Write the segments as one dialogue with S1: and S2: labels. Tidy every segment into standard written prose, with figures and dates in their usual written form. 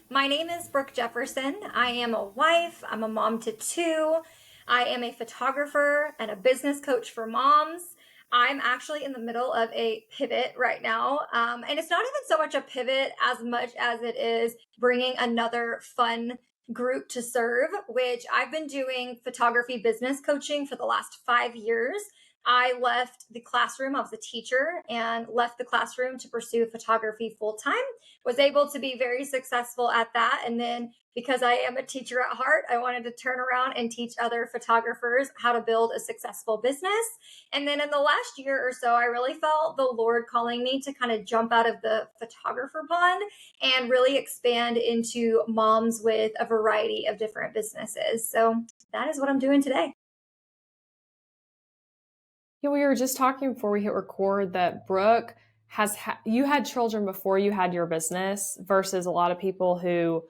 S1: My name is Brooke Jefferson. I am a wife. I'm a mom to two. I am a photographer and a business coach for moms. I'm actually in the middle of a pivot right now. And it's not even so much a pivot as much as it is bringing another fun group to serve, which I've been doing photography business coaching for the last 5 years. I left the classroom. I was a teacher and left the classroom to pursue photography full time. Was able to be very successful at that. And then because I am a teacher at heart, I wanted to turn around and teach other photographers how to build a successful business. And then in the last year or so, I really felt the Lord calling me to kind of jump out of the photographer pond and really expand into moms with a variety of different businesses. So that is what I'm doing today.
S2: Yeah, we were just talking before we hit record that Brooke you had children before you had your business versus a lot of people who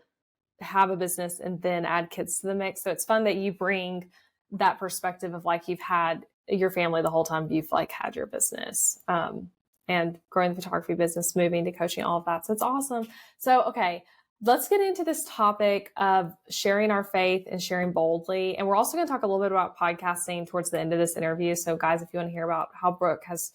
S2: have a business and then add kids to the mix. So it's fun that you bring that perspective of like you've had your family the whole time you've like had your business, and growing the photography business, moving to coaching, all of that. So it's awesome. So, okay, let's get into this topic of sharing our faith and sharing boldly. And we're also going to talk a little bit about podcasting towards the end of this interview. So guys, if you want to hear about how Brooke has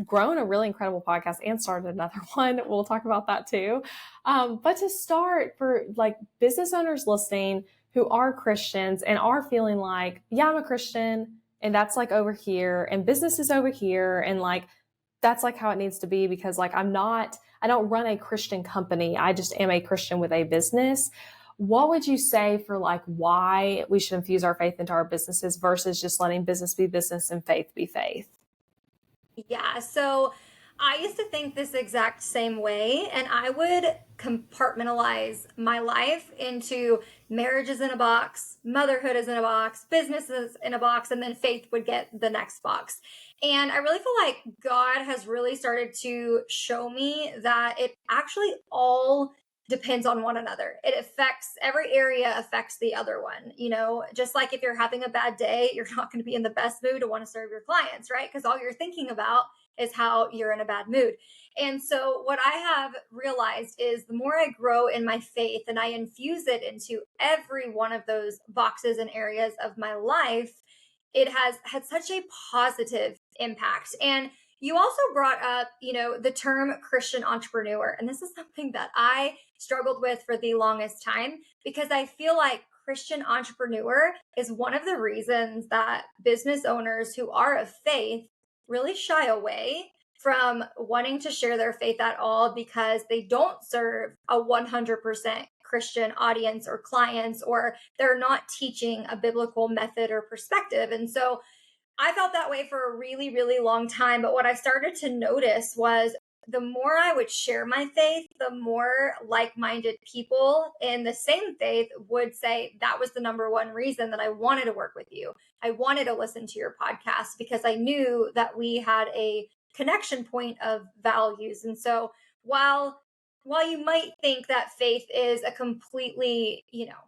S2: grown a really incredible podcast and started another one, we'll talk about that too. But to start, for like business owners listening who are Christians and are feeling like, yeah, I'm a Christian and that's like over here and business is over here. And like, that's like how it needs to be because like I don't run a Christian company. I just am a Christian with a business. What would you say for like why we should infuse our faith into our businesses versus just letting business be business and faith be faith?
S1: Yeah, so I used to think this exact same way, and I would compartmentalize my life into marriages in a box, motherhood is in a box, businesses in a box, and then faith would get the next box. And I really feel like God has really started to show me that it actually all depends on one another. It affects every area affects the other one. Just like if you're having a bad day, you're not going to be in the best mood to want to serve your clients, right? Because all you're thinking about is how you're in a bad mood. And so what I have realized is the more I grow in my faith and I infuse it into every one of those boxes and areas of my life, it has had such a positive impact. And you also brought up, the term Christian entrepreneur. And this is something that I struggled with for the longest time because I feel like Christian entrepreneur is one of the reasons that business owners who are of faith really shy away from wanting to share their faith at all because they don't serve a 100% Christian audience or clients, or they're not teaching a biblical method or perspective. And so I felt that way for a really, really long time. But what I started to notice was the more I would share my faith, the more like minded people in the same faith would say that was the number one reason that I wanted to work with you. I wanted to listen to your podcast because I knew that we had a connection point of values. And so while you might think that faith is a completely,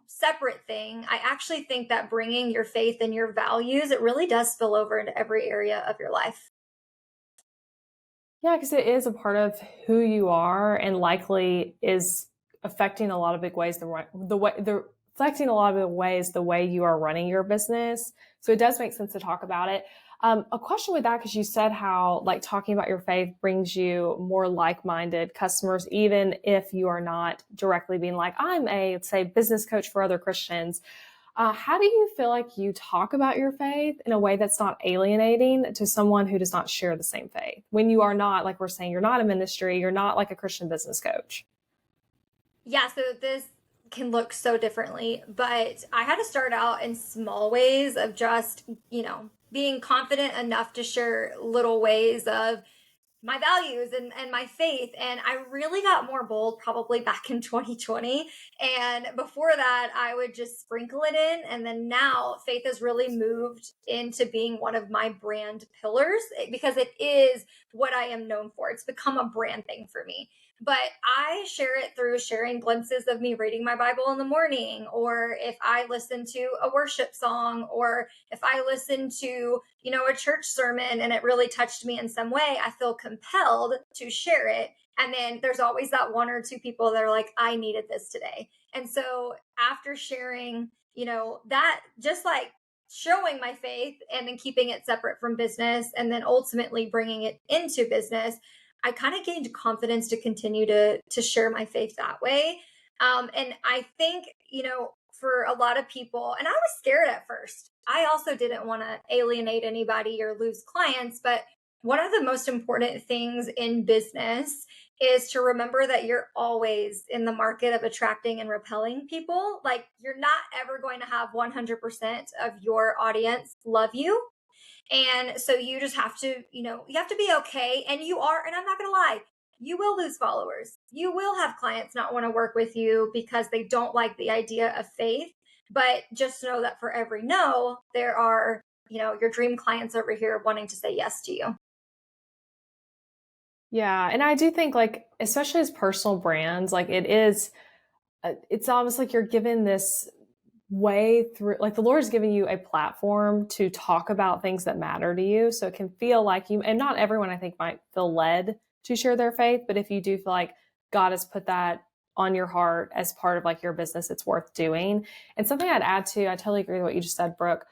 S1: separate thing, I actually think that bringing your faith and your values, it really does spill over into every area of your life.
S2: Yeah, because it is a part of who you are and likely is affecting a lot of big ways the affecting a lot of the ways the way you are running your business. So it does make sense to talk about it. A question with that, because you said how like talking about your faith brings you more like-minded customers, even if you are not directly being like, I'm a, say, business coach for other Christians. How do you feel like you talk about your faith in a way that's not alienating to someone who does not share the same faith? When you are not, like we're saying, you're not a ministry, you're not like a Christian business coach.
S1: Yeah, so this can look so differently, but I had to start out in small ways of just, being confident enough to share little ways of my values and my faith. And I really got more bold probably back in 2020. And before that, I would just sprinkle it in. And then now faith has really moved into being one of my brand pillars because it is what I am known for. It's become a brand thing for me. But I share it through sharing glimpses of me reading my Bible in the morning, or if I listen to a worship song, or if I listen to, a church sermon and it really touched me in some way, I feel compelled to share it And then there's always that one or two people that are like, I needed this today. And so after sharing, that just like showing my faith and then keeping it separate from business and then ultimately bringing it into business, I kind of gained confidence to continue to share my faith that way. And I think, for a lot of people, and I was scared at first. I also didn't want to alienate anybody or lose clients, but one of the most important things in business is to remember that you're always in the market of attracting and repelling people. Like, you're not ever going to have 100% of your audience love you. And so you just have to, you have to be okay. And you are, and I'm not going to lie, you will lose followers. You will have clients not want to work with you because they don't like the idea of faith. But just know that for every no, there are, your dream clients over here wanting to say yes to you.
S2: Yeah. And I do think, like, especially as personal brands, like it's almost like you're given this way through, like the Lord is giving you a platform to talk about things that matter to you. So it can feel like you, and not everyone I think might feel led to share their faith, but if you do feel like God has put that on your heart as part of like your business, it's worth doing. And something I'd add to, I totally agree with what you just said, Brooke,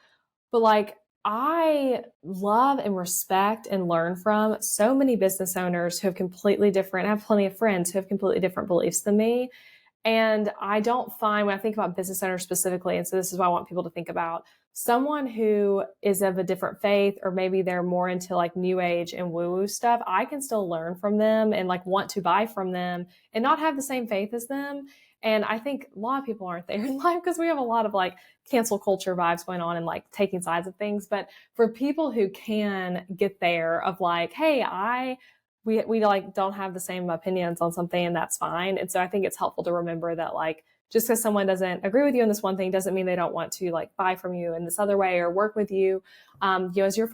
S2: but like I love and respect and learn from so many business owners who have completely different, I have plenty of friends who have completely different beliefs than me. And I don't find, when I think about business owners specifically, and so this is what I want people to think about, someone who is of a different faith, or maybe they're more into like new age and woo woo stuff, I can still learn from them and like want to buy from them and not have the same faith as them. And I think a lot of people aren't there in life because we have a lot of like cancel culture vibes going on and like taking sides of things. But for people who can get there of like, hey, we like don't have the same opinions on something, and that's fine. And so I think it's helpful to remember that like just because someone doesn't agree with you on this one thing doesn't mean they don't want to like buy from you in this other way or work with you, as your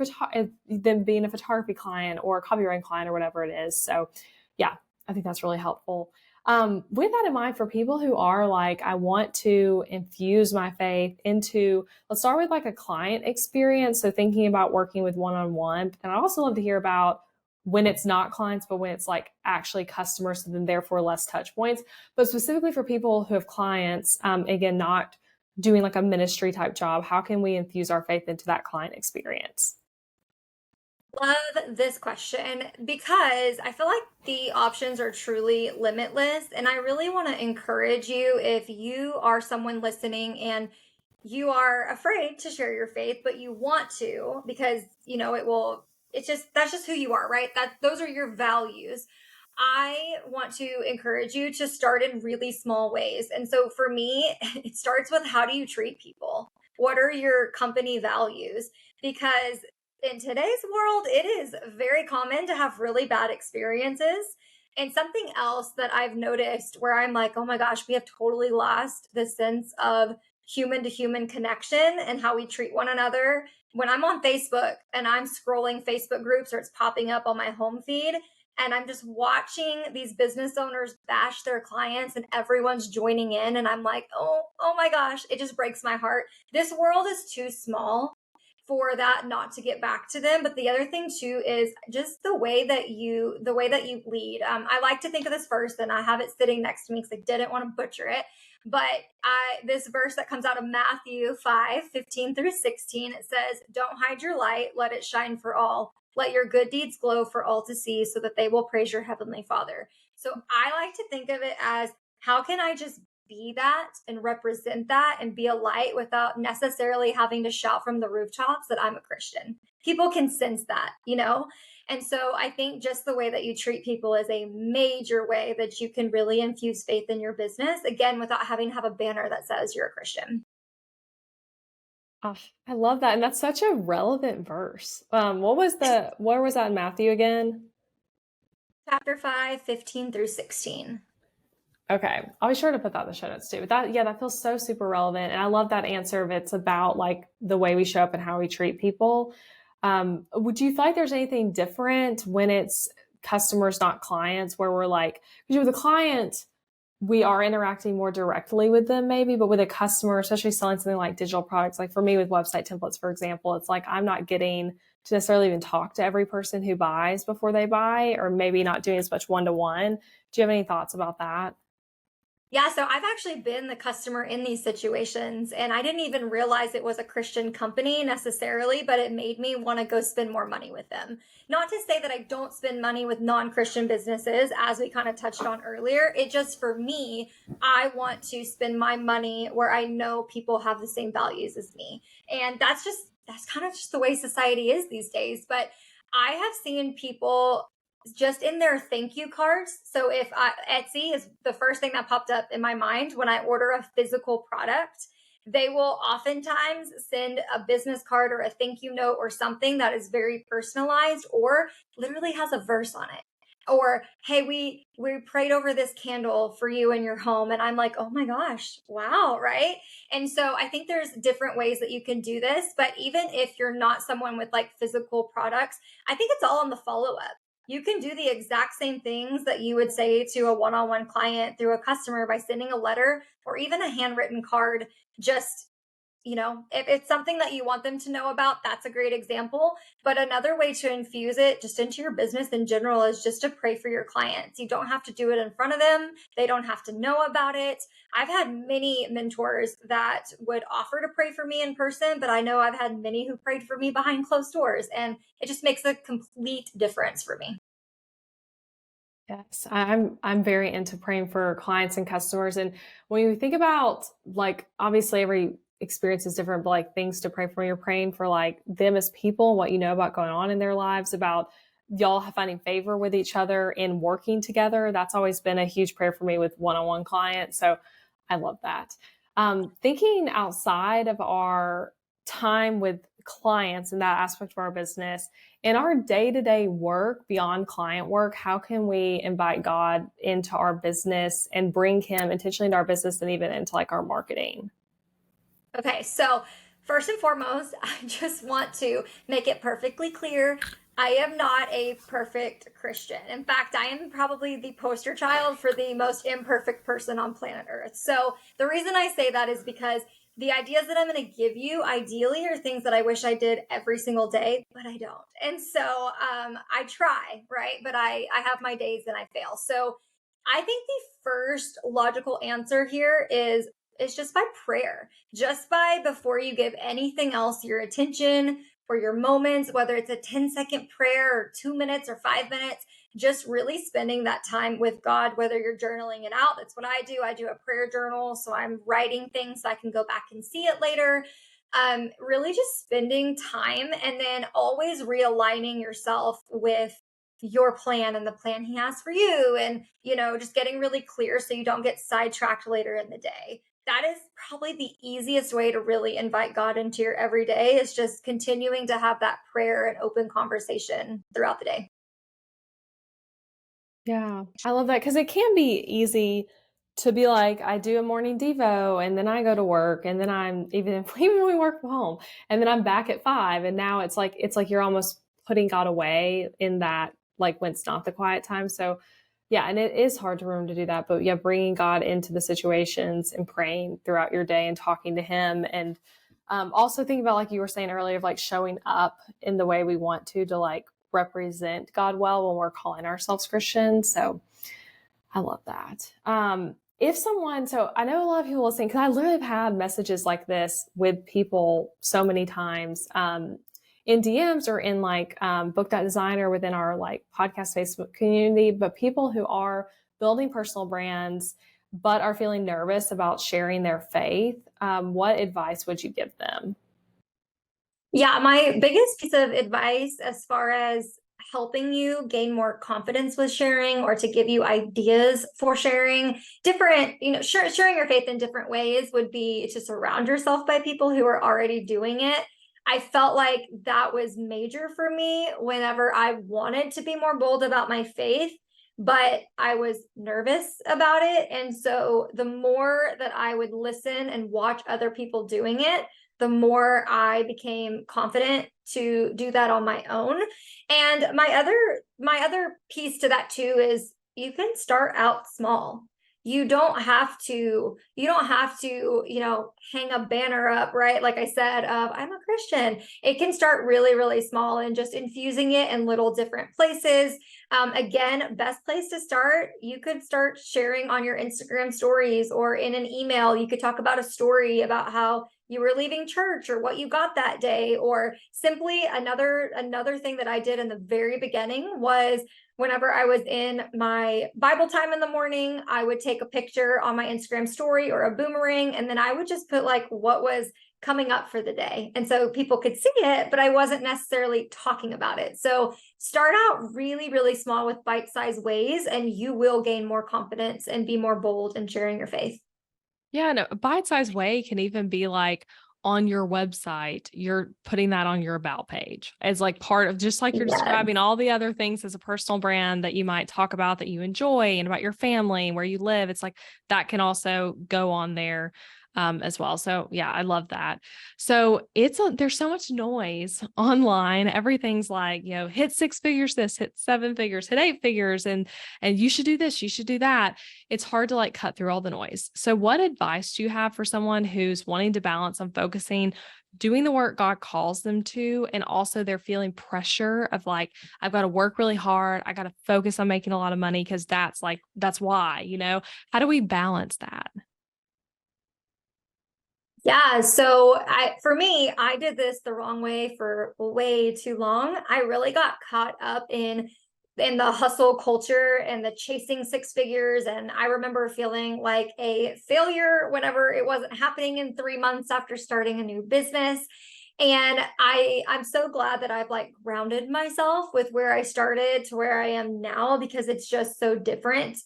S2: them being a photography client or a copywriting client or whatever it is. So yeah, I think that's really helpful. With that in mind, for people who are like, I want to infuse my faith into, let's start with like a client experience. So thinking about working with one-on-one, and I also love to hear about when it's not clients, but when it's like actually customers, and then therefore less touch points. But specifically for people who have clients, again, not doing like a ministry type job, how can we infuse our faith into that client experience?
S1: Love this question because I feel like the options are truly limitless. And I really want to encourage you, if you are someone listening and you are afraid to share your faith, but you want to because, it's just, that's just who you are, right? Those are your values. I want to encourage you to start in really small ways. And so for me, it starts with, how do you treat people? What are your company values? Because in today's world, it is very common to have really bad experiences. And something else that I've noticed where I'm like, oh my gosh, we have totally lost the sense of human to human connection and how we treat one another. When I'm on Facebook and I'm scrolling Facebook groups or it's popping up on my home feed, and I'm just watching these business owners bash their clients and everyone's joining in, and I'm like, oh my gosh, it just breaks my heart. This world is too small for that not to get back to them. But the other thing too is just the way that you lead. I like to think of this verse, and I have it sitting next to me because I didn't want to butcher it. But this verse that comes out of Matthew 5:15 through 16, it says, "Don't hide your light, let it shine for all. Let your good deeds glow for all to see, so that they will praise your heavenly Father." So I like to think of it as, how can I just be that and represent that and be a light without necessarily having to shout from the rooftops that I'm a Christian? People can sense that. And so I think just the way that you treat people is a major way that you can really infuse faith in your business, again, without having to have a banner that says you're a Christian.
S2: Oh, I love that. And that's such a relevant verse. Where was that in Matthew again?
S1: Chapter 5:15 through 16.
S2: Okay. I'll be sure to put that in the show notes too. But that feels so super relevant. And I love that answer if it's about like the way we show up and how we treat people. Would you feel like there's anything different when it's customers, not clients, where we're like, because with a client, we are interacting more directly with them maybe, but with a customer, especially selling something like digital products, like for me with website templates, for example, it's like I'm not getting to necessarily even talk to every person who buys before they buy, or maybe not doing as much one-to-one. Do you have any thoughts about that?
S1: Yeah, so I've actually been the customer in these situations, and I didn't even realize it was a Christian company necessarily, but it made me want to go spend more money with them. Not to say that I don't spend money with non-Christian businesses, as we kind of touched on earlier. It just, for me, I want to spend my money where I know people have the same values as me. And that's kind of just the way society is these days. But I have seen people just in their thank you cards. So if Etsy is the first thing that popped up in my mind when I order a physical product, they will oftentimes send a business card or a thank you note or something that is very personalized or literally has a verse on it. Or, hey, we prayed over this candle for you in your home. And I'm like, oh my gosh, wow, right? And so I think there's different ways that you can do this. But even if you're not someone with like physical products, I think it's all on the follow up. You can do the exact same things that you would say to a one-on-one client through a customer by sending a letter or even a handwritten card. Just, if it's something that you want them to know about, that's a great example. But another way to infuse it just into your business in general is just to pray for your clients. You don't have to do it in front of them. They don't have to know about it. I've had many mentors that would offer to pray for me in person, but I know I've had many who prayed for me behind closed doors, and it just makes a complete difference for me.
S2: Yes, I'm very into praying for clients and customers. And when you think about, like, obviously every experience is different, but like things to pray for, you're praying for like them as people, what you know about going on in their lives, about y'all finding favor with each other and working together. That's always been a huge prayer for me with one-on-one clients. So I love that. Thinking outside of our time with clients and that aspect of our business, in our day-to-day work beyond client work, how can we invite God into our business and bring him intentionally into our business and even into like our marketing?
S1: Okay, so first and foremost, I just want to make it perfectly clear I am not a perfect Christian. In fact, I am probably the poster child for the most imperfect person on planet Earth. So the reason I say that is because the ideas that I'm going to give you ideally are things that I wish I did every single day, but I don't. And so I try, right? But I have my days and I fail. So I think the first logical answer here is it's just by prayer, just by before you give anything else your attention or your moments, whether it's a 10-second prayer or 2 minutes or 5 minutes, just really spending that time with God, whether you're journaling it out. That's what I do. I do a prayer journal. So I'm writing things so I can go back and see it later. Really just spending time and then always realigning yourself with your plan and the plan he has for you. And, just getting really clear so you don't get sidetracked later in the day. That is probably the easiest way to really invite God into your everyday, is just continuing to have that prayer and open conversation throughout the day.
S2: Yeah, I love that because it can be easy to be like, I do a morning devo and then I go to work and then I'm even when we work from home and then I'm back at 5 and now it's like you're almost putting God away in that, like when it's not the quiet time. So yeah, and it is hard to remember to do that, but yeah, bringing God into the situations and praying throughout your day and talking to Him, and also think about, like you were saying earlier, of like showing up in the way we want to like represent God well when we're calling ourselves Christians. So I love that. If someone, so I know a lot of people listening, because I literally have had messages like this with people so many times, in DMs or in like book.design or within our like podcast Facebook community, but people who are building personal brands but are feeling nervous about sharing their faith. What advice would you give them?
S1: Yeah, my biggest piece of advice as far as helping you gain more confidence with sharing or to give you ideas for sharing different, sharing your faith in different ways would be to surround yourself by people who are already doing it. I felt like that was major for me whenever I wanted to be more bold about my faith, but I was nervous about it. And so the more that I would listen and watch other people doing it, the more I became confident to do that on my own. And my other piece to that too is you can start out small. you don't have to hang a banner up, right? Like I said, of I'm a Christian. It can start really, really small and just infusing it in little different places. Again, best place to start, you could start sharing on your Instagram stories or in an email. You could talk about a story about how you were leaving church or what you got that day. Or simply another thing that I did in the very beginning was whenever I was in my Bible time in the morning, I would take a picture on my Instagram story or a boomerang, and then I would just put like what was coming up for the day. And so people could see it, but I wasn't necessarily talking about it. So start out really, really small with bite-sized ways, and you will gain more confidence and be more bold in sharing your faith.
S2: Yeah, no, a bite-sized way can even be like on your website, you're putting that on your about page as like part of just like you're describing
S1: Yes.
S2: all the other things as a personal brand that you might talk about that you enjoy and about your family and where you live. It's like that can also go on there as well. So yeah, I love that. So there's so much noise online. Everything's like, hit six figures, this, hit seven figures, hit eight figures, and you should do this, you should do that. It's hard to like cut through all the noise. So what advice do you have for someone who's wanting to balance on focusing, doing the work God calls them to, and also they're feeling pressure of like, I've got to work really hard. I got to focus on making a lot of money because that's why. How do we balance that?
S1: Yeah, so for me, I did this the wrong way for way too long. I really got caught up in the hustle culture and the chasing six figures, and I remember feeling like a failure whenever it wasn't happening in 3 months after starting a new business. And I'm so glad that I've like grounded myself with where I started to where I am now, because it's just so different.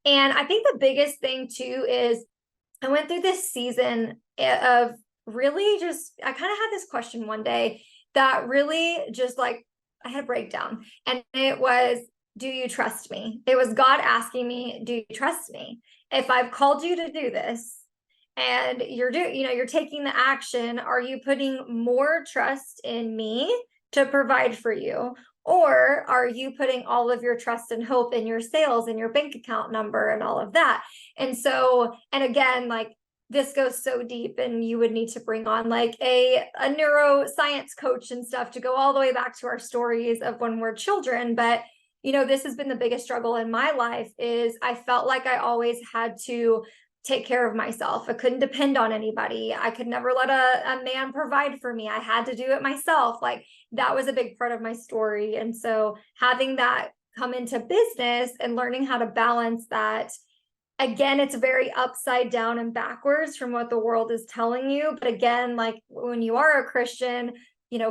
S1: And I think the biggest thing too is I went through this season of really just, I kind of had this question one day that really just like, I had a breakdown. And it was, do you trust me? It was God asking me, do you trust me? If I've called you to do this and you're taking the action, are you putting more trust in me to provide for you? Or are you putting all of your trust and hope in your sales and your bank account number and all of that? And again, like this goes so deep, and you would need to bring on like a neuroscience coach and stuff to go all the way back to our stories of when we're children. But this has been the biggest struggle in my life is I felt like I always had to take care of myself. I couldn't depend on anybody. I could never let a man provide for me. I had to do it myself. Like that was a big part of my story. And so having that come into business and learning how to balance that, again, it's very upside down and backwards from what the world is telling you. But again, like when you are a Christian,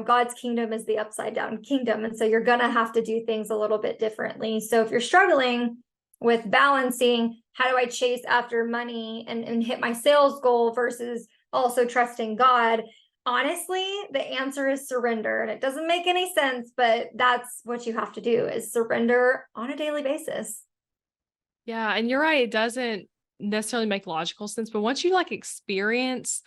S1: God's kingdom is the upside down kingdom. And so you're going to have to do things a little bit differently. So if you're struggling with balancing, how do I chase after money and hit my sales goal versus also trusting God? Honestly, the answer is surrender. And it doesn't make any sense, but that's what you have to do is surrender on a daily basis.
S2: Yeah, and you're right, it doesn't necessarily make logical sense, but once you like experience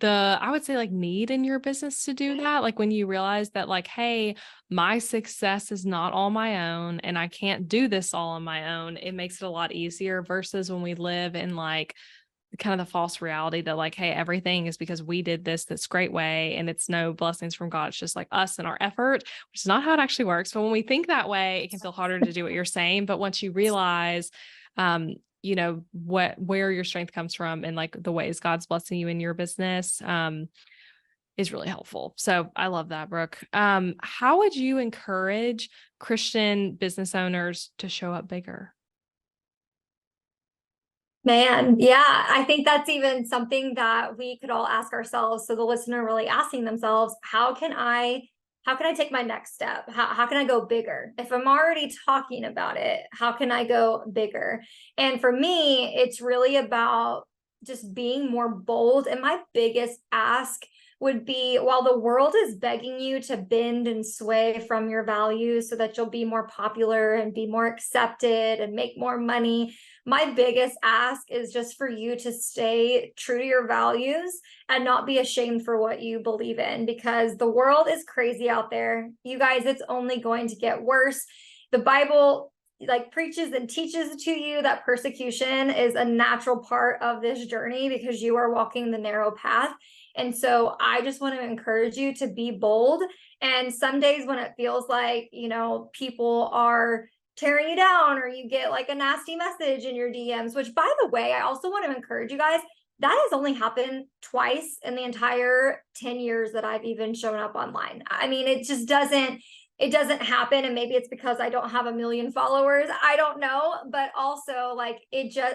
S2: I would say like need in your business to do that, like when you realize that like, hey, my success is not all my own and I can't do this all on my own, it makes it a lot easier versus when we live in like kind of the false reality that like, hey, everything is because we did this great way and it's no blessings from God. It's just like us and our effort, which is not how it actually works. But when we think that way, it can feel harder to do what you're saying. But once you realize, where your strength comes from and like the ways God's blessing you in your business, is really helpful. So I love that, Brooke. How would you encourage Christian business owners to show up bigger?
S1: Man, yeah, I think that's even something that we could all ask ourselves. So the listener really asking themselves, how can I take my next step? How can I go bigger? If I'm already talking about it, how can I go bigger? And for me, it's really about just being more bold. And my biggest ask would be, while the world is begging you to bend and sway from your values so that you'll be more popular and be more accepted and make more money, my biggest ask is just for you to stay true to your values and not be ashamed for what you believe in, because the world is crazy out there. You guys, it's only going to get worse. The Bible like preaches and teaches to you that persecution is a natural part of this journey because you are walking the narrow path. And so I just want to encourage you to be bold. And some days when it feels like, people are tearing you down, or you get like a nasty message in your DMs, which, by the way, I also want to encourage you guys, that has only happened twice in the entire 10 years that I've even shown up online. I mean, it doesn't happen. And maybe it's because I don't have a million followers. I don't know. But also, like,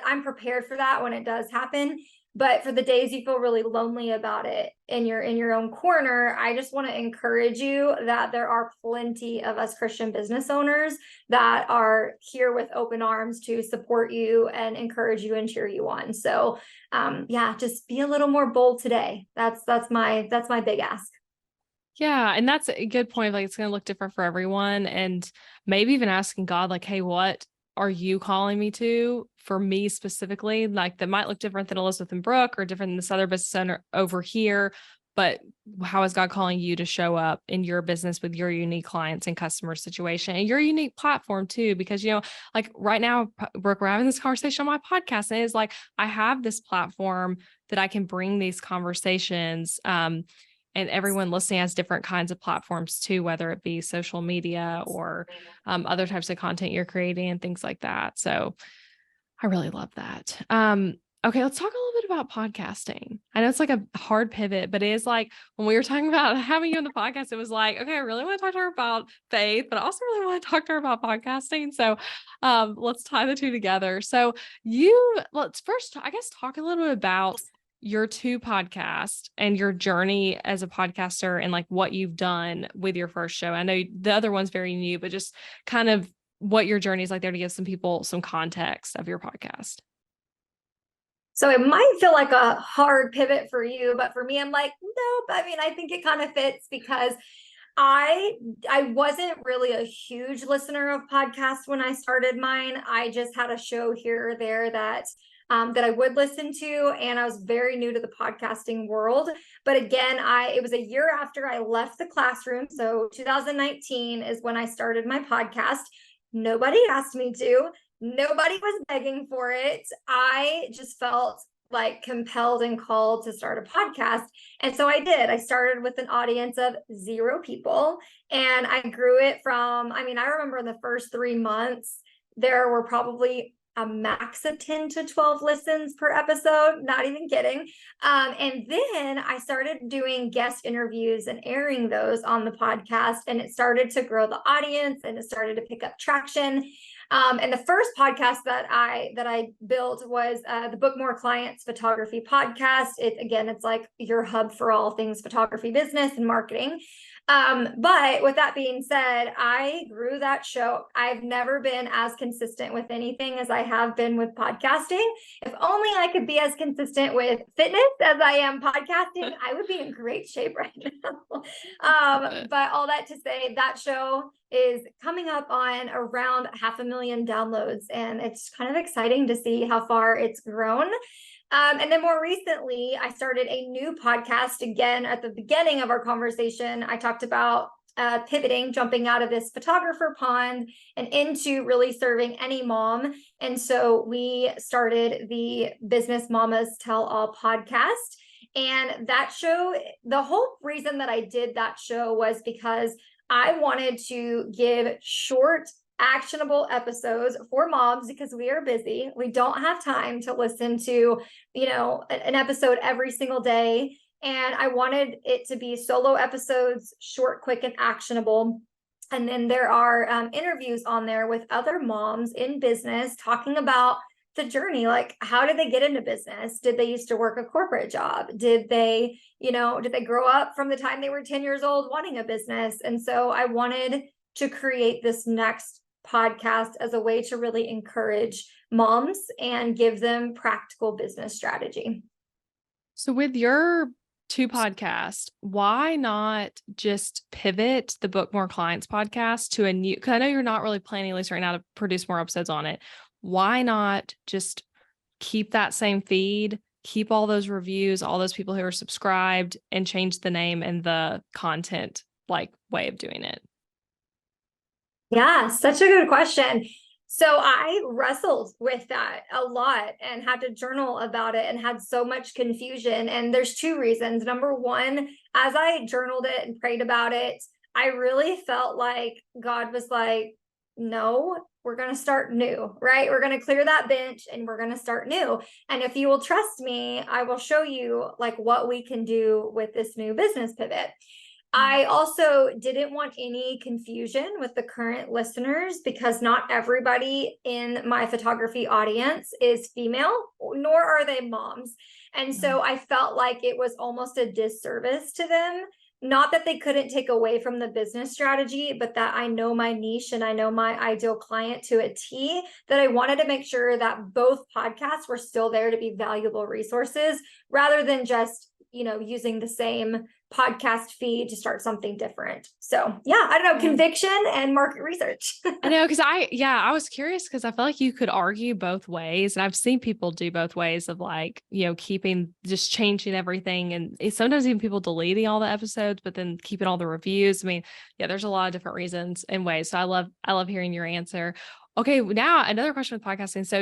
S1: I'm prepared for that when it does happen. But for the days you feel really lonely about it and you're in your own corner, I just want to encourage you that there are plenty of us Christian business owners that are here with open arms to support you and encourage you and cheer you on. So just be a little more bold today. That's my big ask.
S2: Yeah. And that's a good point. Like, it's going to look different for everyone. And maybe even asking God, like, hey, what are you calling me to for me specifically? Like, that might look different than Elizabeth and Brooke, or different than this other business owner over here. But how is God calling you to show up in your business with your unique clients and customer situation and your unique platform too? Because, like right now, Brooke, we're having this conversation on my podcast, and it's like, I have this platform that I can bring these conversations, and everyone listening has different kinds of platforms too, whether it be social media or other types of content you're creating and things like that. So I really love that. Okay, let's talk a little bit about podcasting. I know it's like a hard pivot, but it is like when we were talking about having you on the podcast, it was like, okay, I really want to talk to her about faith, but I also really want to talk to her about podcasting. So let's tie the two together. So let's first, I guess, talk a little bit about your two podcasts and your journey as a podcaster and like what you've done with your first show. I know the other one's very new, but just kind of what your journey is like there to give some people some context of your podcast.
S1: So it might feel like a hard pivot for you, but for me, I'm like, nope. I mean, I think it kind of fits because I wasn't really a huge listener of podcasts when I started mine. I just had a show here or there that I would listen to, and I was very new to the podcasting world. But again, it was a year after I left the classroom, so 2019 is when I started my podcast. Nobody asked me to. Nobody was begging for it. I just felt like compelled and called to start a podcast. And so I did. I started with an audience of 0 people, and I grew it from, I remember in the first 3 months, there were probably a max of 10 to 12 listens per episode, not even kidding. And then I started doing guest interviews and airing those on the podcast, and it started to grow the audience and it started to pick up traction. And the first podcast that I built was the Book More Clients Photography Podcast. It's like your hub for all things photography business and marketing. But with that being said, I grew that show. I've never been as consistent with anything as I have been with podcasting. If only I could be as consistent with fitness as I am podcasting, I would be in great shape right now. But all that to say, that show is coming up on around 500,000 downloads, and it's kind of exciting to see how far it's grown. And then more recently, I started a new podcast. Again, at the beginning of our conversation, I talked about pivoting, jumping out of this photographer pond and into really serving any mom. And so we started the Business Mamas Tell All podcast. And that show, the whole reason that I did that show was because I wanted to give short, actionable episodes for moms because we are busy. We don't have time to listen to, an episode every single day. And I wanted it to be solo episodes, short, quick, and actionable. And then there are interviews on there with other moms in business talking about the journey. Like, how did they get into business? Did they used to work a corporate job? Did they grow up from the time they were 10 years old wanting a business? And so I wanted to create this next podcast as a way to really encourage moms and give them practical business strategy.
S2: So with your 2 podcasts, why not just pivot the Book More Clients podcast to a new, because I know you're not really planning, at least right now, to produce more episodes on it. Why not just keep that same feed, keep all those reviews, all those people who are subscribed, and change the name and the content like way of doing it?
S1: Yeah, such a good question. So I wrestled with that a lot and had to journal about it and had so much confusion. And there's two reasons. Number one, as I journaled it and prayed about it, I really felt like God was like, no, we're going to start new, right? We're going to clear that bench and we're going to start new. And if you will trust me, I will show you like what we can do with this new business pivot. I also didn't want any confusion with the current listeners because not everybody in my photography audience is female, nor are they moms. And so I felt like it was almost a disservice to them. Not that they couldn't take away from the business strategy, but that I know my niche and I know my ideal client to a T, that I wanted to make sure that both podcasts were still there to be valuable resources rather than just, using the same podcast feed to start something different. So yeah, I don't know, conviction and market research.
S2: I know, because I was curious because I feel like you could argue both ways. And I've seen people do both ways of like, just changing everything. And sometimes even people deleting all the episodes, but then keeping all the reviews. I mean, yeah, there's a lot of different reasons and ways. So I love hearing your answer. Okay. Now another question with podcasting. So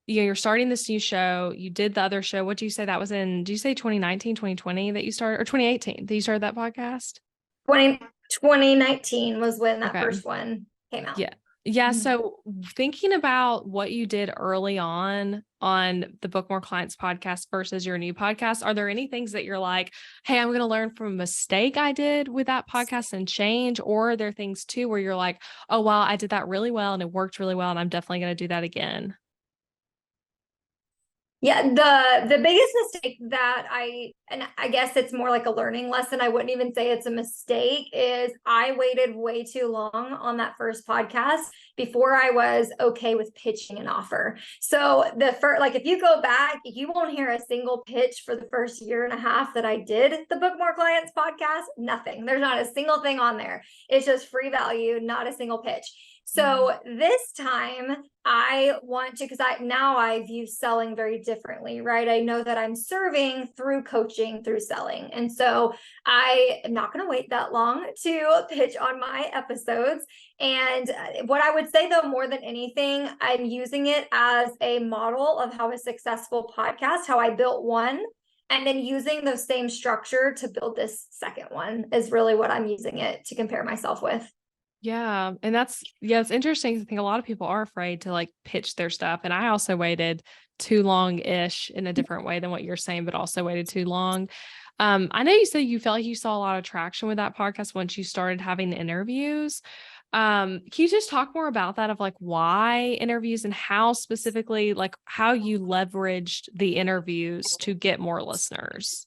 S2: you're starting this new show. You did the other show. What did you say that was in? Did you say 2019, 2020 that you started, or 2018 that you started that podcast?
S1: 2019 was when that
S2: Okay.
S1: first one came out.
S2: Yeah. Yeah. So thinking about what you did early on the Book More Clients podcast versus your new podcast, are there any things that you're like, hey, I'm going to learn from a mistake I did with that podcast and change? Or are there things too where you're like, oh, wow, I did that really well and it worked really well and I'm definitely going to do that again?
S1: Yeah, the biggest mistake that and I guess it's more like a learning lesson, I wouldn't even say it's a mistake, is I waited way too long on that first podcast before I was okay with pitching an offer. So the first, like if you go back, you won't hear a single pitch for the first year and a half that I did the Book More Clients podcast. Nothing. There's not a single thing on there. It's just free value, not a single pitch. So this time I want to, because I view selling very differently, right? I know that I'm serving through coaching, through selling. And so I am not going to wait that long to pitch on my episodes. And what I would say though, more than anything, I'm using it as a model of how a successful podcast, how I built one, and then using the same structure to build this second one is really what I'm using it to compare myself with.
S2: Yeah. And it's interesting. I think a lot of people are afraid to like pitch their stuff. And I also waited too long-ish in a different way than what you're saying, but also waited too long. I know you said you felt like you saw a lot of traction with that podcast once you started having interviews. Can you just talk more about that of like why interviews and how specifically, like how you leveraged the interviews to get more listeners?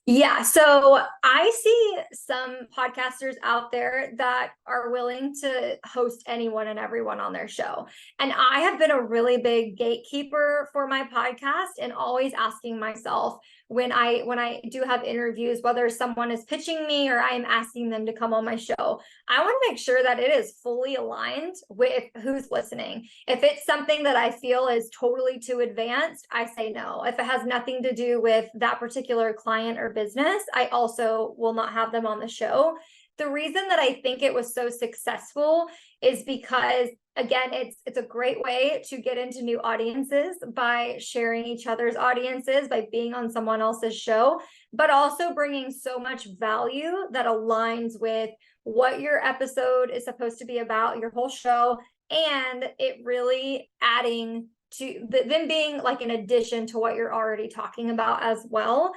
S1: Yeah, so I see some podcasters out there that are willing to host anyone and everyone on their show. And I have been a really big gatekeeper for my podcast and always asking myself when I do have interviews, whether someone is pitching me or I'm asking them to come on my show, I want to make sure that it is fully aligned with who's listening. If it's something that I feel is totally too advanced, I say no. If it has nothing to do with that particular client or business, I also will not have them on the show. The reason that I think it was so successful is because, again, it's a great way to get into new audiences by sharing each other's audiences, by being on someone else's show, but also bringing so much value that aligns with what your episode is supposed to be about, your whole show, and it really adding to them being like an addition to what you're already talking about as well.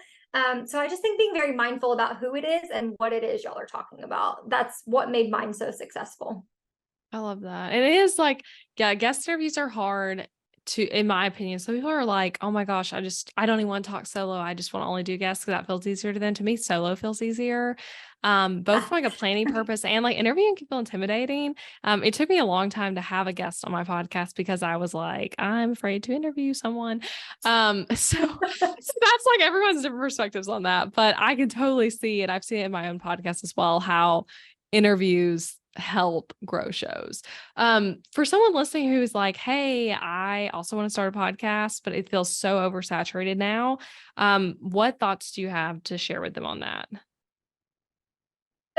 S1: So I just think being very mindful about who it is and what it is y'all are talking about. That's what made mine so successful.
S2: I love that. And it is like, yeah, guest interviews are hard in my opinion. Some people are like, oh my gosh, I don't even want to talk solo. I just want to only do guests because that feels easier to them. To me, solo feels easier. Both from like a planning purpose and like interviewing can feel intimidating. It took me a long time to have a guest on my podcast because I was like, I'm afraid to interview someone. So that's like everyone's different perspectives on that, but I can totally see it. I've seen it in my own podcast as well, how interviews help grow shows. For someone listening who's like, hey, I also want to start a podcast, but it feels so oversaturated now. What thoughts do you have to share with them on that?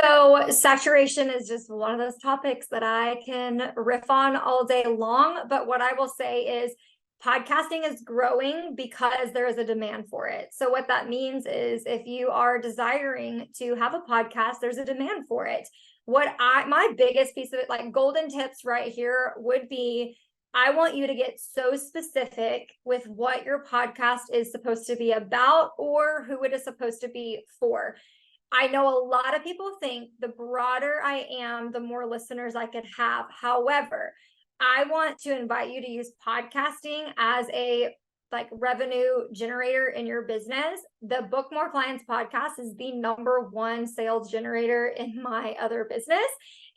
S1: So saturation is just one of those topics that I can riff on all day long. But what I will say is podcasting is growing because there is a demand for it. So what that means is if you are desiring to have a podcast, there's a demand for it. My biggest piece of it, like golden tips right here would be, I want you to get so specific with what your podcast is supposed to be about or who it is supposed to be for. I know a lot of people think the broader I am, the more listeners I could have. However, I want to invite you to use podcasting as a like revenue generator in your business. The Book More Clients podcast is the number one sales generator in my other business.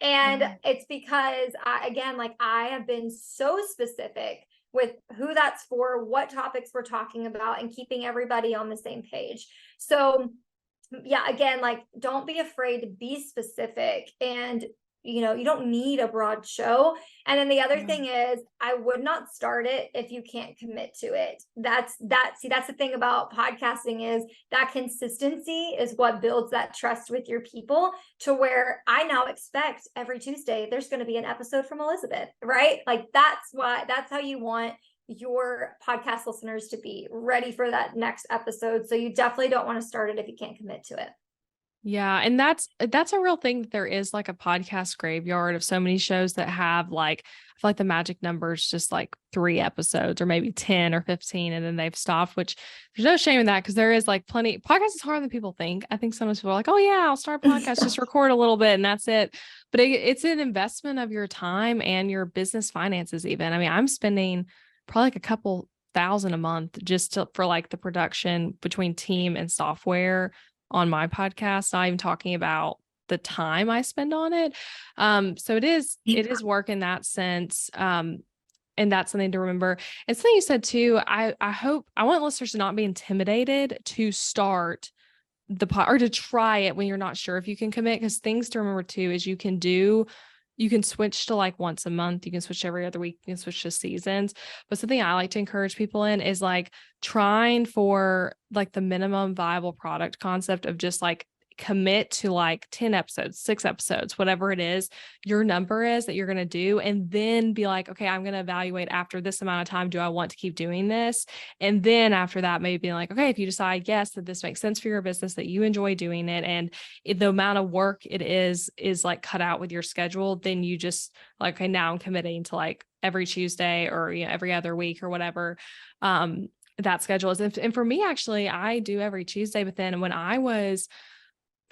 S1: And it's because again, like I have been so specific with who that's for, what topics we're talking about, and keeping everybody on the same page. So yeah, again, like don't be afraid to be specific, and you don't need a broad show. And then the other thing is, I would not start it if you can't commit to it. That's the thing about podcasting, is that consistency is what builds that trust with your people, to where I now expect every Tuesday there's going to be an episode from Elizabeth, right? Like that's how you want your podcast listeners to be ready for that next episode. So you definitely don't want to start it if you can't commit to it.
S2: Yeah. And that's a real thing, that there is like a podcast graveyard of so many shows that have like, I feel like the magic number is just like 3 episodes or maybe 10 or 15, and then they've stopped, which there's no shame in that, because there is like plenty. Podcast is harder than people think. I think some people are like, oh yeah, I'll start a podcast, just record a little bit and that's it. But it's an investment of your time and your business finances even. I mean, I'm spending probably like a couple thousand a month just for like the production between team and software on my podcast, not even talking about the time I spend on it. So it is work in that sense. And that's something to remember. And something you said too, I want listeners to not be intimidated to start the pod, or to try it when you're not sure if you can commit, because things to remember too is you can switch to like once a month, you can switch every other week, you can switch to seasons. But something I like to encourage people in is like trying for like the minimum viable product concept of just like commit to like 10 episodes, 6 episodes, whatever it is, your number is that you're going to do. And then be like, okay, I'm going to evaluate after this amount of time. Do I want to keep doing this? And then after that, maybe being like, okay, if you decide, yes, that this makes sense for your business, that you enjoy doing it, and the amount of work it is like cut out with your schedule, then you just like, okay, now I'm committing to like every Tuesday or every other week or whatever. That schedule is. And for me, actually, I do every Tuesday, but then when I was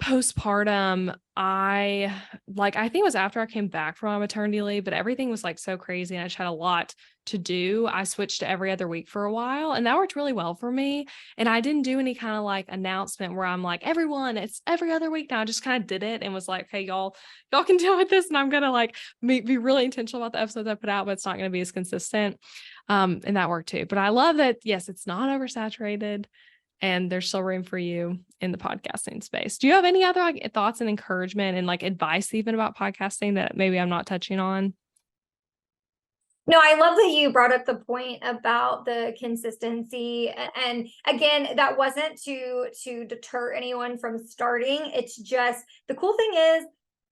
S2: postpartum, I think it was after I came back from my maternity leave, but everything was like so crazy and I just had a lot to do. I switched to every other week for a while, and that worked really well for me. And I didn't do any kind of like announcement where I'm like, everyone, it's every other week now. I just kind of did it and was like, hey, y'all can deal with this. And I'm going to like be really intentional about the episodes I put out, but it's not going to be as consistent. And that worked too. But I love that. Yes, it's not oversaturated, and there's still room for you in the podcasting space. Do you have any other like thoughts and encouragement and like advice even about podcasting that maybe I'm not touching on?
S1: No, I love that you brought up the point about the consistency. And again, that wasn't to deter anyone from starting. It's just the cool thing is,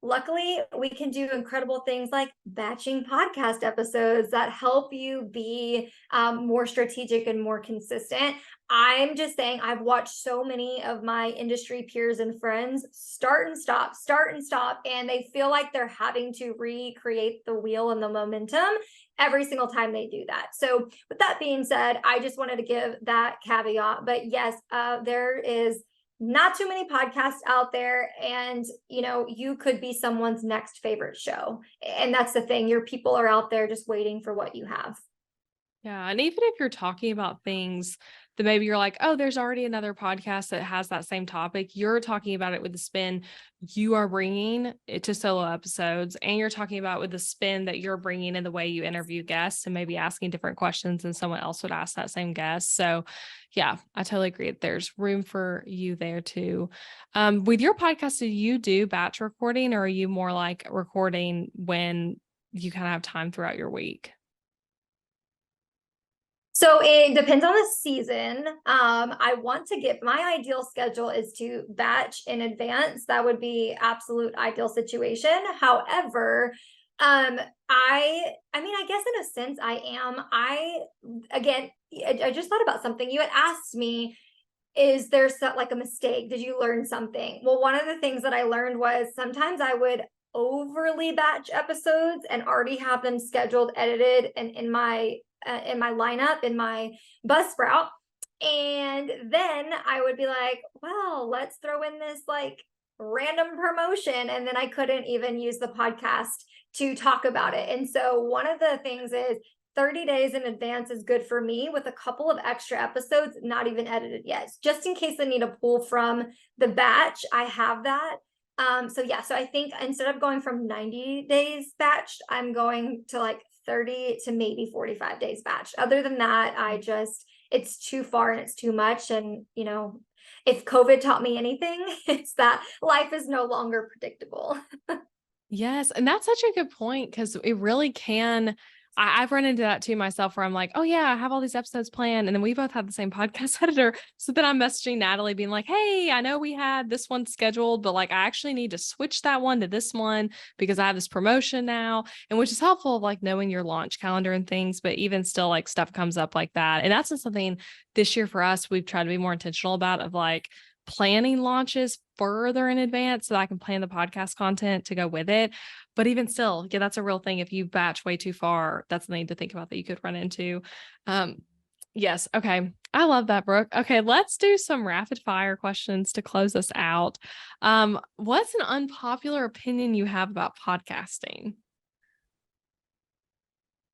S1: luckily, we can do incredible things like batching podcast episodes that help you be more strategic and more consistent. I'm just saying, I've watched so many of my industry peers and friends start and stop, and they feel like they're having to recreate the wheel and the momentum every single time they do that. So with that being said, I just wanted to give that caveat. But yes, there is not too many podcasts out there, and you could be someone's next favorite show. And that's the thing, your people are out there just waiting for what you have.
S2: Yeah. And even if you're talking about things that maybe you're like, oh, there's already another podcast that has that same topic, you're talking about it with the spin you are bringing it to solo episodes, and you're talking about with the spin that you're bringing in the way you interview guests and maybe asking different questions than someone else would ask that same guest. So yeah, I totally agree. There's room for you there too. With your podcast, do you do batch recording, or are you more like recording when you kind of have time throughout your week?
S1: So it depends on the season. I want to get my ideal schedule is to batch in advance. That would be absolute ideal situation. However, um, I mean, I guess in a sense I am. Again, I just thought about something. You had asked me, is there like a mistake? Did you learn something? Well, one of the things that I learned was sometimes I would overly batch episodes and already have them scheduled, edited, and in my lineup in my Buzzsprout. And then I would be like, well, let's throw in this like random promotion. And then I couldn't even use the podcast to talk about it. And so one of the things is 30 days in advance is good for me with a couple of extra episodes, not even edited yet. Just in case I need to pull from the batch, I have that. So yeah, so I think instead of going from 90 days batched, I'm going to like 30 to maybe 45 days batched. Other than that, it's too far and it's too much. And, if COVID taught me anything, it's that life is no longer predictable.
S2: Yes. And that's such a good point because it really can. I've run into that too myself where I'm like, oh, yeah, I have all these episodes planned. And then we both have the same podcast editor. So then I'm messaging Natalie being like, hey, I know we had this one scheduled, but like I actually need to switch that one to this one because I have this promotion now. And which is helpful, like knowing your launch calendar and things. But even still, like stuff comes up like that. And that's just something this year for us, we've tried to be more intentional about of like, planning launches further in advance so that I can plan the podcast content to go with it. But even still, yeah, that's a real thing. If you batch way too far, that's something to think about that you could run into. Um, yes. Okay. I love that, Brooke. Okay. Let's do some rapid fire questions to close us out. What's an unpopular opinion you have about podcasting?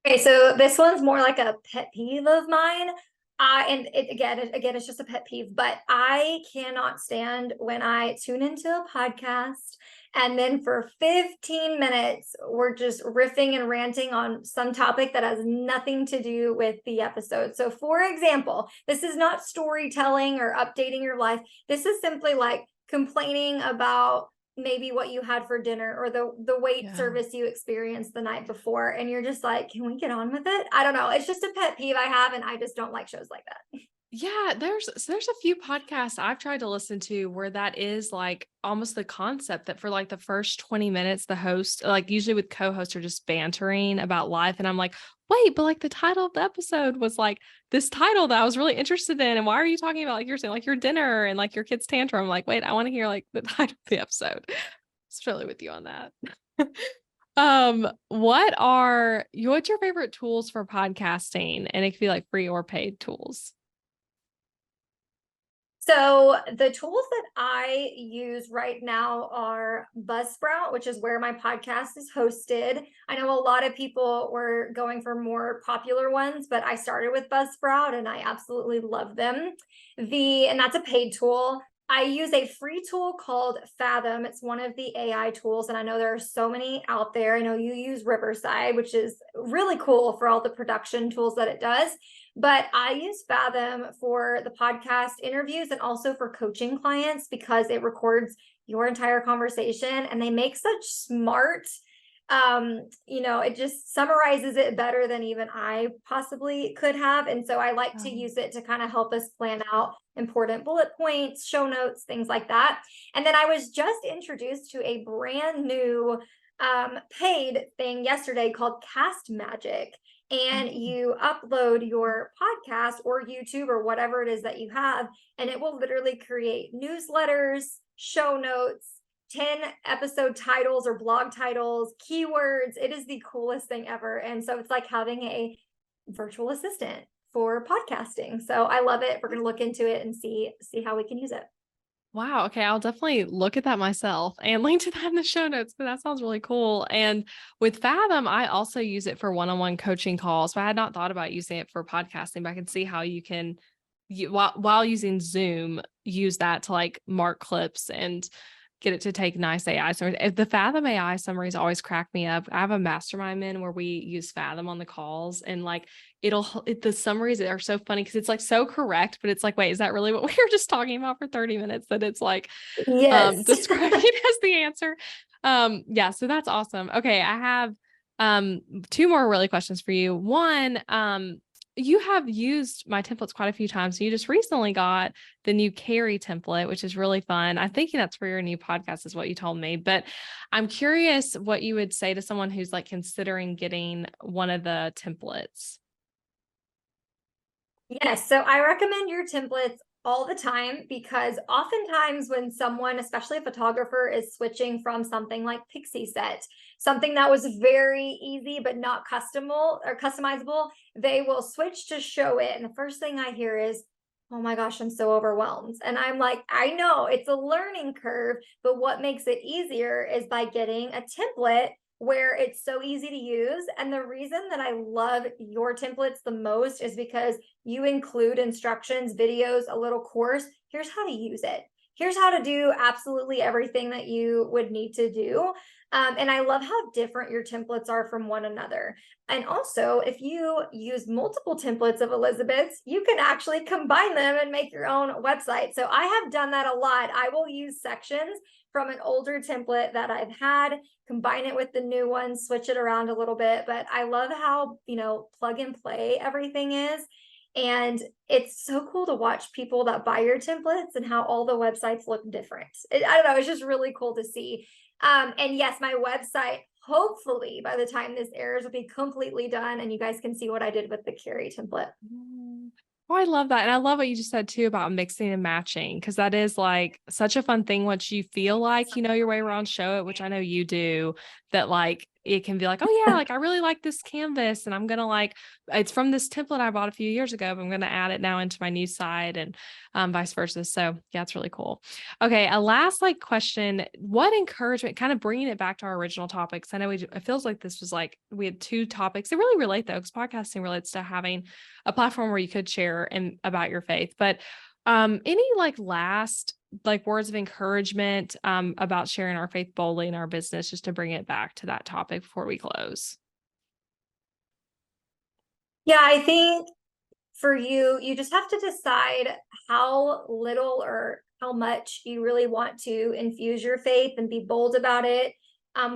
S1: Okay, so this one's more like a pet peeve of mine. And again, it's just a pet peeve, but I cannot stand when I tune into a podcast and then for 15 minutes we're just riffing and ranting on some topic that has nothing to do with the episode. So, for example, this is not storytelling or updating your life. This is simply like complaining about maybe what you had for dinner or the wait
S2: Yeah.
S1: service you experienced the night before, and you're just like, can we get on with it? I don't know, it's just a pet peeve I have, and I just don't like shows like that.
S2: Yeah, there's a few podcasts I've tried to listen to where that is like almost the concept that for like the first 20 minutes, the host, like usually with co-hosts are just bantering about life. And I'm like, wait, but like the title of the episode was like this title that I was really interested in. And why are you talking about like you're saying like your dinner and like your kid's tantrum? I'm like, wait, I want to hear like the title of the episode. It's totally with you on that. What's your favorite tools for podcasting? And it could be like free or paid tools.
S1: So the tools that I use right now are Buzzsprout, which is where my podcast is hosted. I know a lot of people were going for more popular ones, but I started with Buzzsprout and I absolutely love them. And that's a paid tool. I use a free tool called Fathom. It's one of the AI tools, and I know there are so many out there. I know you use Riverside, which is really cool for all the production tools that it does. But I use Fathom for the podcast interviews and also for coaching clients because it records your entire conversation and they make such smart, it just summarizes it better than even I possibly could have. And so I like to use it to kind of help us plan out important bullet points, show notes, things like that. And then I was just introduced to a brand new paid thing yesterday called Cast Magic, and you upload your podcast or YouTube or whatever it is that you have, and it will literally create newsletters, show notes, 10 episode titles or blog titles, keywords. It is the coolest thing ever. And so it's like having a virtual assistant for podcasting. So I love it. We're going to look into it and see how we can use it.
S2: Wow. Okay. I'll definitely look at that myself and link to that in the show notes. But that sounds really cool. And with Fathom, I also use it for one-on-one coaching calls. But I had not thought about using it for podcasting, but I can see how you can, while using Zoom, use that to like mark clips and get it to take nice AI summaries. If the Fathom AI summaries always crack me up. I have a mastermind in where we use Fathom on the calls, and like the summaries are so funny because it's like so correct, but it's like, wait, is that really what we were just talking about for 30 minutes? That it's like
S1: Yes.
S2: describing it as the answer. Yeah, so that's awesome. Okay, I have two more really questions for you. One, you have used my templates quite a few times. You just recently got the new carry template, which is really fun. I'm thinking that's for your new podcast is what you told me, but I'm curious what you would say to someone who's like considering getting one of the templates.
S1: Yes, so I recommend your templates all the time because oftentimes when someone, especially a photographer, is switching from something like Pixie Set, something that was very easy but not customable or customizable, they will switch to show it. And the first thing I hear is, oh my gosh, I'm so overwhelmed. And I'm like, I know it's a learning curve, but what makes it easier is by getting a template where it's so easy to use. And the reason that I love your templates the most is because you include instructions, videos, a little course. Here's how to use it. Here's how to do absolutely everything that you would need to do. And I love how different your templates are from one another. And also, if you use multiple templates of Elizabeth's, you can actually combine them and make your own website. So I have done that a lot. I will use sections from an older template that I've had, combine it with the new one, switch it around a little bit. But I love how, plug and play everything is. And it's so cool to watch people that buy your templates and how all the websites look different. I don't know, it's just really cool to see. And yes, my website, hopefully by the time this airs, will be completely done and you guys can see what I did with the carry template.
S2: Oh, I love that. And I love what you just said too about mixing and matching, because that is like such a fun thing once you feel like you know your way around show it, which I know you do, that like it can be like, oh yeah, like I really like this canvas and I'm gonna like it's from this template I bought a few years ago, but I'm gonna add it now into my new site and vice versa. So yeah, it's really cool. Okay, a last like question: what encouragement, kind of bringing it back to our original topics? I know it feels like this was like we had two topics. They really relate though, because podcasting relates to having a platform where you could share and about your faith. But any like last like words of encouragement about sharing our faith boldly in our business, just to bring it back to that topic before we close?
S1: Yeah, I think for you, you just have to decide how little or how much you really want to infuse your faith and be bold about it.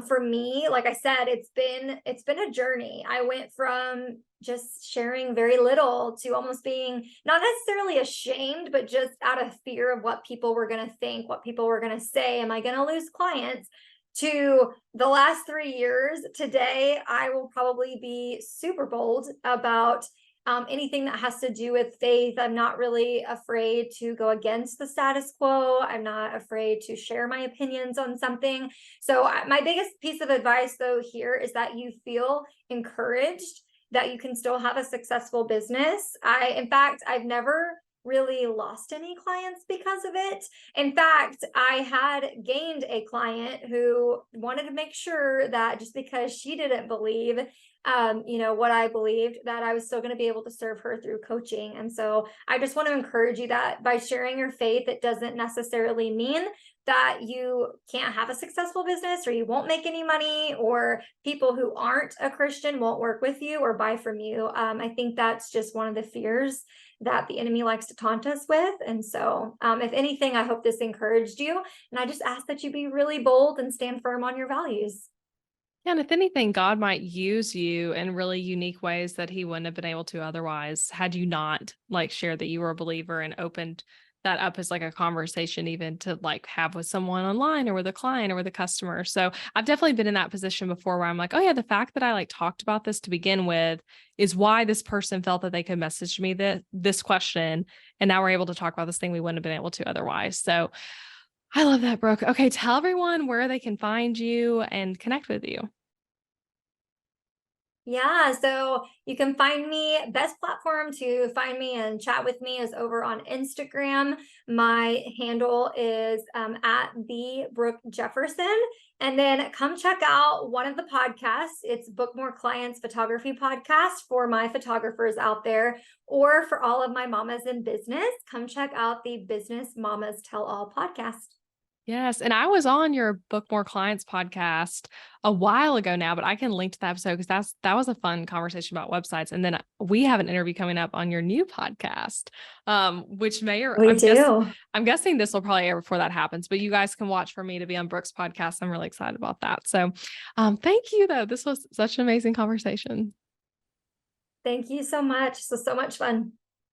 S1: For me, like I said, it's been a journey. I went from just sharing very little to almost being not necessarily ashamed, but just out of fear of what people were going to think, what people were going to say. Am I going to lose clients? To the last 3 years, today, I will probably be super bold about anything that has to do with faith. I'm not really afraid to go against the status quo. I'm not afraid to share my opinions on something. So my biggest piece of advice though here is that you feel encouraged that you can still have a successful business. In fact, I've never really lost any clients because of it. In fact, I had gained a client who wanted to make sure that just because she didn't believe what I believed, that I was still going to be able to serve her through coaching. And so I just want to encourage you that by sharing your faith, it doesn't necessarily mean that you can't have a successful business or you won't make any money or people who aren't a Christian won't work with you or buy from you. I think that's just one of the fears that the enemy likes to taunt us with. And so if anything, I hope this encouraged you. And I just ask that you be really bold and stand firm on your values.
S2: Yeah, and if anything, God might use you in really unique ways that he wouldn't have been able to otherwise had you not like shared that you were a believer and opened that up as like a conversation even to like have with someone online or with a client or with a customer. So I've definitely been in that position before where I'm like, oh yeah, the fact that I like talked about this to begin with is why this person felt that they could message me this question. And now we're able to talk about this thing we wouldn't have been able to otherwise. So I love that, Brooke. Okay, tell everyone where they can find you and connect with you.
S1: Yeah, so you can find me, best platform to find me and chat with me is over on Instagram. My handle is at the Brooke Jefferson. And then come check out one of the podcasts. It's Book More Clients Photography Podcast for my photographers out there, or for all of my mamas in business. Come check out the Business Mamas Tell All podcast.
S2: Yes. And I was on your Book More Clients podcast a while ago now, but I can link to that episode because that was a fun conversation about websites. And then we have an interview coming up on your new podcast, which may or
S1: We do.
S2: I'm guessing this will probably air before that happens, but you guys can watch for me to be on Brooke's podcast. I'm really excited about that. So thank you though. This was such an amazing conversation.
S1: Thank you so much. This was so much fun.